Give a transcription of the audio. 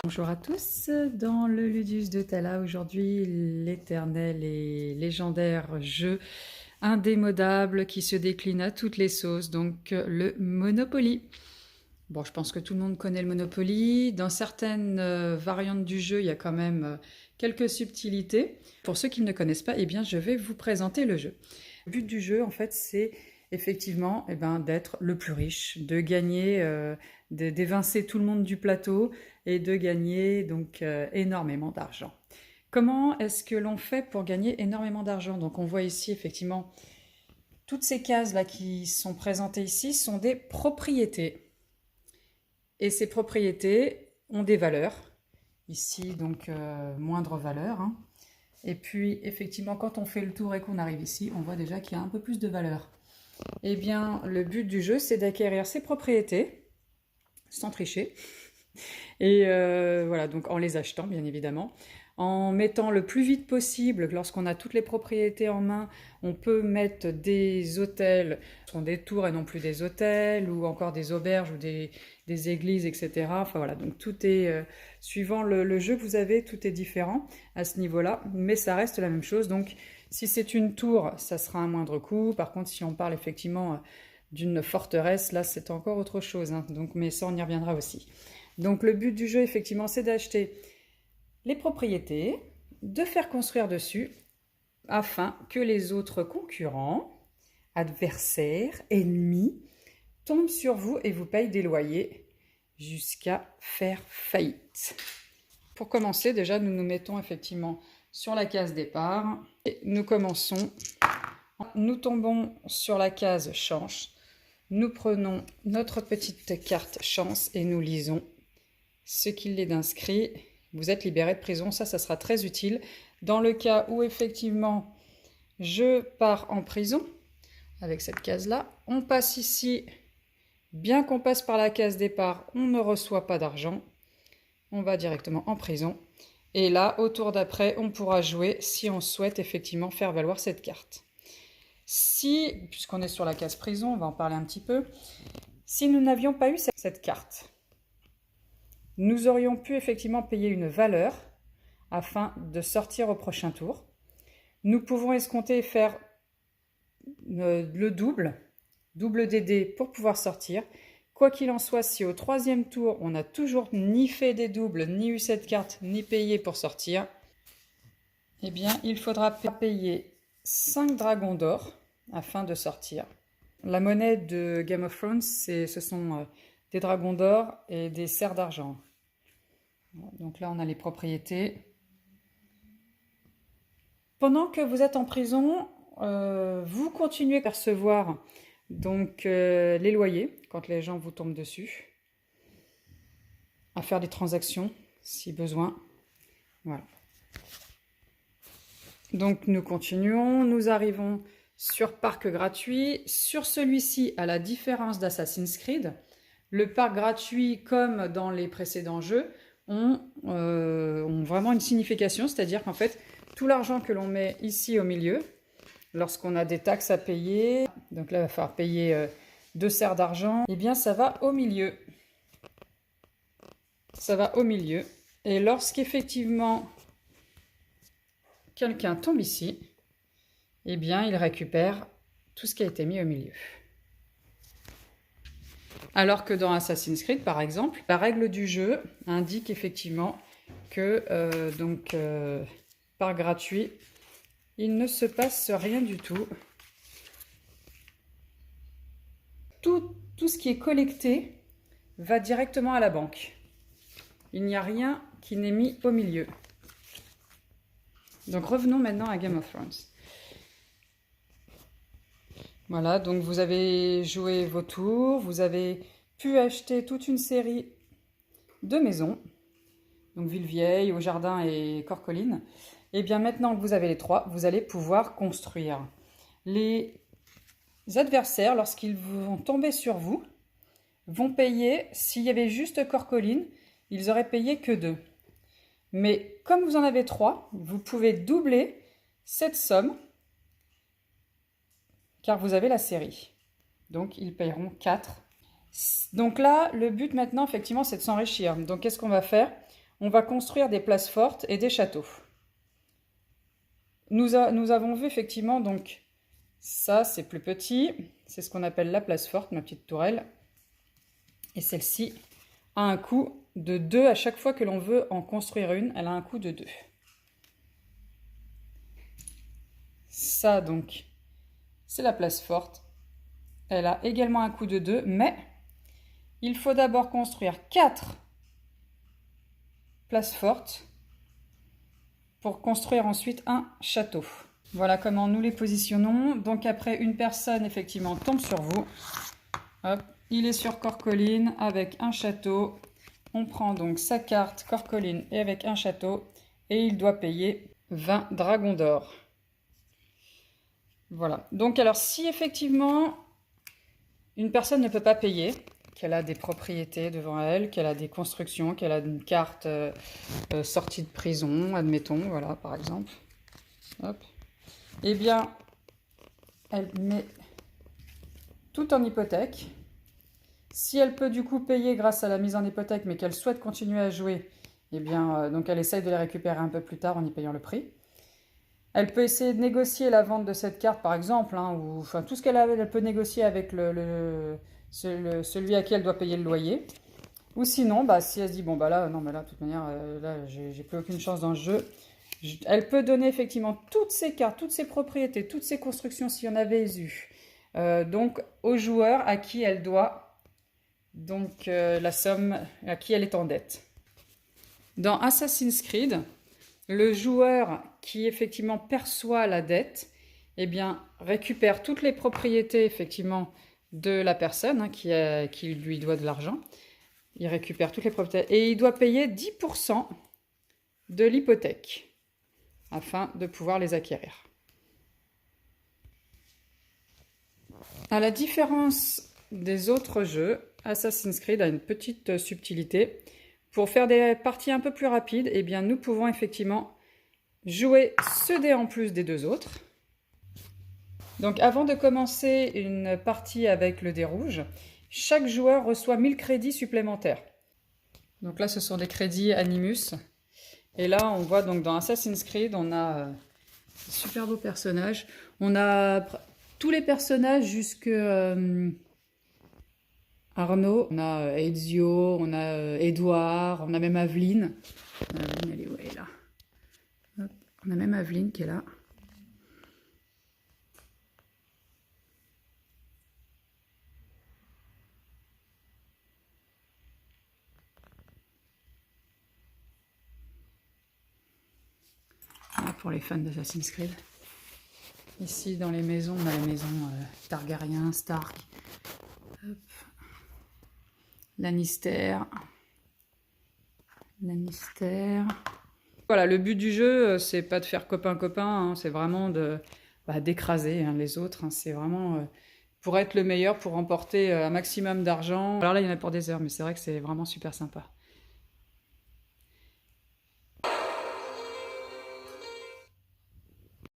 Bonjour à tous, dans le Ludus de Tala, aujourd'hui l'éternel et légendaire jeu indémodable qui se décline à toutes les sauces, donc le Monopoly. Bon, je pense que tout le monde connaît le Monopoly. Dans certaines variantes du jeu, il y a quand même quelques subtilités. Pour ceux qui ne connaissent pas, eh bien, je vais vous présenter le jeu. Le but du jeu, en fait, c'est effectivement d'être le plus riche, de gagner, d'évincer tout le monde du plateau et de gagner donc énormément d'argent. Comment est-ce que l'on fait pour gagner énormément d'argent? Donc on voit ici effectivement toutes ces cases là qui sont présentées ici sont des propriétés. Et ces propriétés ont des valeurs. Ici donc moindre valeur. Hein. Et puis effectivement quand on fait le tour et qu'on arrive ici, on voit déjà qu'il y a un peu plus de valeur. Eh bien le but du jeu c'est d'acquérir ces propriétés sans tricher. Et voilà, donc en les achetant, bien évidemment. En mettant le plus vite possible, lorsqu'on a toutes les propriétés en main, on peut mettre des hôtels, ce sont des tours et non plus des hôtels, ou encore des auberges ou des églises, etc. Enfin voilà, donc tout est, suivant le jeu que vous avez, tout est différent à ce niveau-là, mais ça reste la même chose. Donc si c'est une tour, ça sera un moindre coût. Par contre, si on parle effectivement d'une forteresse, là c'est encore autre chose. Hein. Donc, mais ça, on y reviendra aussi. Donc le but du jeu, effectivement, c'est d'acheter les propriétés, de faire construire dessus, afin que les autres concurrents, adversaires, ennemis, tombent sur vous et vous payent des loyers jusqu'à faire faillite. Pour commencer, déjà, nous nous mettons effectivement sur la case départ et nous commençons. Nous tombons sur la case chance. Nous prenons notre petite carte chance et nous lisons ce qu'il est d'inscrit. Vous êtes libéré de prison, ça sera très utile. Dans le cas où effectivement je pars en prison, avec cette case-là, on passe ici, bien qu'on passe par la case départ, on ne reçoit pas d'argent. On va directement en prison. Et là, au tour d'après, on pourra jouer si on souhaite effectivement faire valoir cette carte. Si, puisqu'on est sur la case prison, on va en parler un petit peu, si nous n'avions pas eu cette carte, nous aurions pu effectivement payer une valeur afin de sortir au prochain tour. Nous pouvons escompter et faire le double des dés pour pouvoir sortir. Quoi qu'il en soit, si au troisième tour, on n'a toujours ni fait des doubles, ni eu cette carte, ni payé pour sortir, eh bien, il faudra payer 5 dragons d'or afin de sortir. La monnaie de Game of Thrones, ce sont des dragons d'or et des cerfs d'argent. Donc là, on a les propriétés. Pendant que vous êtes en prison, vous continuez à percevoir donc, les loyers, quand les gens vous tombent dessus, à faire des transactions, si besoin. Voilà. Donc nous continuons, nous arrivons sur parc gratuit. Sur celui-ci, à la différence d'Assassin's Creed, le parc gratuit, comme dans les précédents jeux, ont vraiment une signification, c'est-à-dire qu'en fait, tout l'argent que l'on met ici au milieu, lorsqu'on a des taxes à payer, donc là il va falloir payer 2 cerfs d'argent, eh bien ça va au milieu. Ça va au milieu. Et lorsqu'effectivement quelqu'un tombe ici, eh bien il récupère tout ce qui a été mis au milieu. Alors que dans Assassin's Creed, par exemple, la règle du jeu indique effectivement que par gratuit, il ne se passe rien du tout. Tout ce qui est collecté va directement à la banque. Il n'y a rien qui n'est mis au milieu. Donc revenons maintenant à Game of Thrones. Voilà, donc vous avez joué vos tours, vous avez pu acheter toute une série de maisons, donc Villevieille, Au Jardin et Corcolline. Et bien maintenant que vous avez les trois, vous allez pouvoir construire. Les adversaires, lorsqu'ils vont tomber sur vous, vont payer, s'il y avait juste Corcolline, ils auraient payé que 2. Mais comme vous en avez 3, vous pouvez doubler cette somme, car vous avez la série. Donc ils payeront 4. Donc là, le but maintenant, effectivement, c'est de s'enrichir. Donc qu'est-ce qu'on va faire? on va construire des places fortes et des châteaux. Nous avons vu effectivement, donc, ça c'est plus petit, c'est ce qu'on appelle la place forte, ma petite tourelle. Et celle-ci a un coût de 2 à chaque fois que l'on veut en construire une, elle a un coût de 2. Ça donc, c'est la place forte. Elle a également un coût de 2, mais il faut d'abord construire 4 places fortes pour construire ensuite un château. Voilà comment nous les positionnons. Donc après, une personne effectivement tombe sur vous. Hop, il est sur Corcolline avec un château. On prend donc sa carte Corcolline et avec un château. Et il doit payer 20 dragons d'or. Voilà. Donc alors si effectivement une personne ne peut pas payer, qu'elle a des propriétés devant elle, qu'elle a des constructions, qu'elle a une carte sortie de prison, admettons, voilà, par exemple. Hop. Eh bien, elle met tout en hypothèque. Si elle peut du coup payer grâce à la mise en hypothèque, mais qu'elle souhaite continuer à jouer, eh bien, donc elle essaye de les récupérer un peu plus tard en y payant le prix. Elle peut essayer de négocier la vente de cette carte, par exemple, hein, ou enfin tout ce qu'elle a, elle peut négocier avec celui à qui elle doit payer le loyer. Ou sinon, bah, si elle se dit, bon, bah là, non, mais là, de toute manière, là, j'ai plus aucune chance dans le jeu. Elle peut donner effectivement toutes ses cartes, toutes ses propriétés, toutes ses constructions s'il y en avait eu. Donc, au joueur à qui elle doit donc, la somme à qui elle est en dette. Dans Assassin's Creed, le joueur qui effectivement perçoit la dette, eh bien, récupère toutes les propriétés effectivement de la personne hein, qui lui doit de l'argent. Il récupère toutes les propriétés et il doit payer 10% de l'hypothèque afin de pouvoir les acquérir. À la différence des autres jeux, Assassin's Creed a une petite subtilité. Pour faire des parties un peu plus rapides, eh bien, nous pouvons effectivement jouer ce dé en plus des deux autres. Donc avant de commencer une partie avec le dé rouge, chaque joueur reçoit 1000 crédits supplémentaires. Donc là, ce sont des crédits Animus. Et là, on voit donc dans Assassin's Creed, on a super beaux personnages. On a tous les personnages jusque Arnaud. On a Ezio, on a Edouard, on a même Aveline. Aveline, elle est où? Elle est là. Hop. On a même Aveline qui est là. Voilà pour les fans d'Assassin's Creed. Ici, dans les maisons, on a la maison Targaryen, Stark, hop. Lannister. Voilà, le but du jeu, c'est pas de faire copain-copain, hein, c'est vraiment d'écraser hein, les autres. Hein, c'est vraiment pour être le meilleur, pour remporter un maximum d'argent. Alors là, il y en a pour des heures, mais c'est vrai que c'est vraiment super sympa.